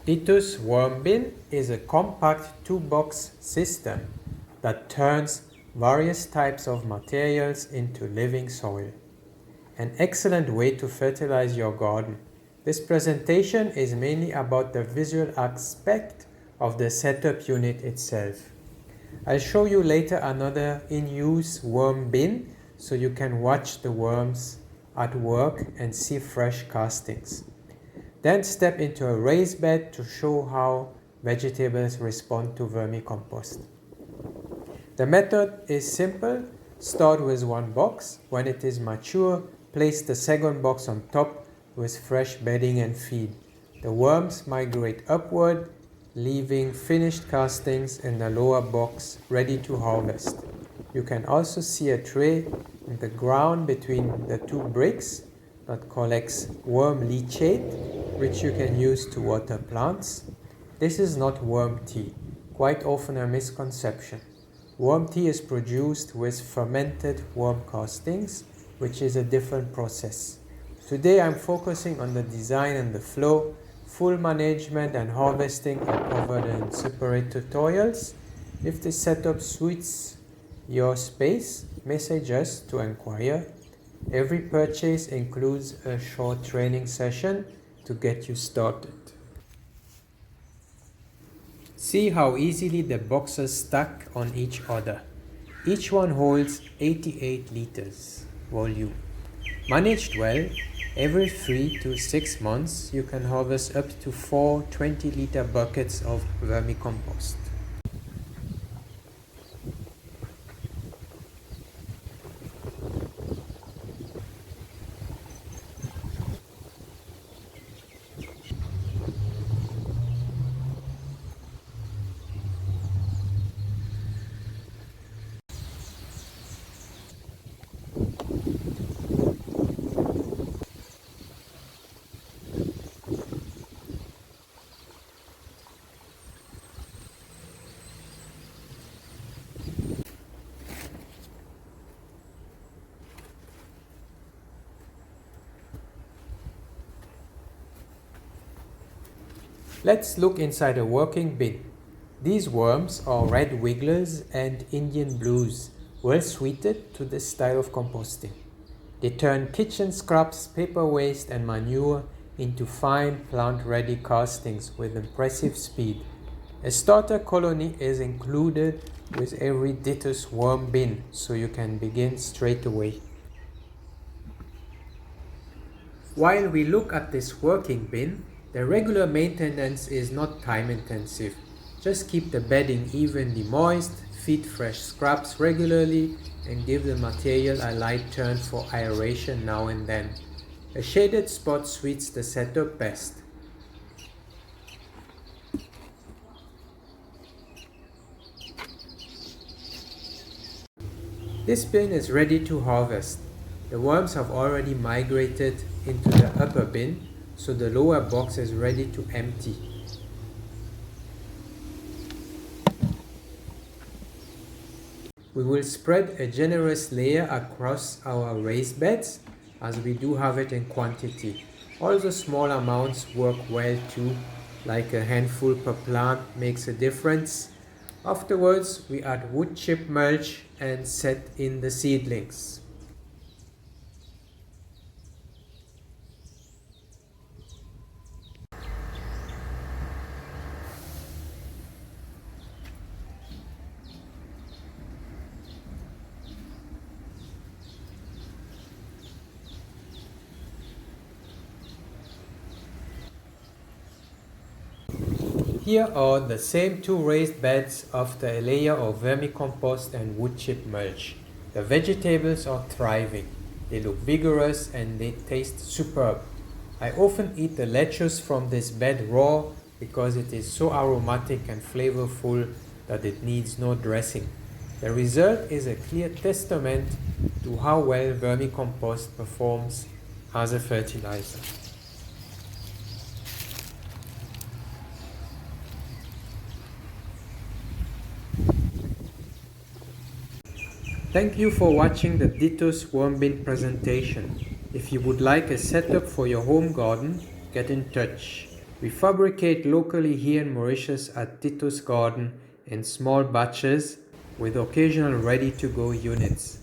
Dittus Worm Bin is a compact two-box system that turns various types of materials into living soil. An excellent way to fertilize your garden. This presentation is mainly about the visual aspect of the setup unit itself. I'll show you later another in-use worm bin so you can watch the worms at work and see fresh castings. Then step into a raised bed to show how vegetables respond to vermicompost. The method is simple. Start with one box. When it is mature, place the second box on top with fresh bedding and feed. The worms migrate upward, leaving finished castings in the lower box ready to harvest. You can also see a tray in the ground between the two bricks that collects worm leachate, which you can use to water plants. This is not worm tea, quite often a misconception. Worm tea is produced with fermented worm castings, which is a different process. Today I'm focusing on the design and the flow. Full management and harvesting are covered in separate tutorials. If this setup suits your space, message us to inquire. Every purchase includes a short training session to get you started. See how easily the boxes stack on each other. Each one holds 88 liters volume. Managed well, every 3 to 6 months you can harvest up to 4 20-liter buckets of vermicompost. Let's look inside a working bin. These worms are red wigglers and Indian blues, well suited to this style of composting. They turn kitchen scraps, paper waste and manure into fine plant-ready castings with impressive speed. A starter colony is included with every Dittus worm bin, so you can begin straight away. While we look at this working bin, the regular maintenance is not time intensive. Just keep the bedding evenly moist, feed fresh scraps regularly and give the material a light turn for aeration now and then. A shaded spot suits the setup best. This bin is ready to harvest. The worms have already migrated into the upper bin, so the lower box is ready to empty. We will spread a generous layer across our raised beds, as we do have it in quantity. All the small amounts work well too, like a handful per plant makes a difference. Afterwards, we add wood chip mulch and set in the seedlings. Here are the same two raised beds after a layer of vermicompost and wood chip mulch. The vegetables are thriving. They look vigorous and they taste superb. I often eat the lettuce from this bed raw because it is so aromatic and flavorful that it needs no dressing. The result is a clear testament to how well vermicompost performs as a fertilizer. Thank you for watching the Dittus worm bin presentation. If you would like a setup for your home garden, get in touch. We fabricate locally here in Mauritius at Titus Garden in small batches with occasional ready-to-go units.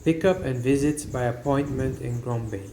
Pickup and visits by appointment in Grand Bay.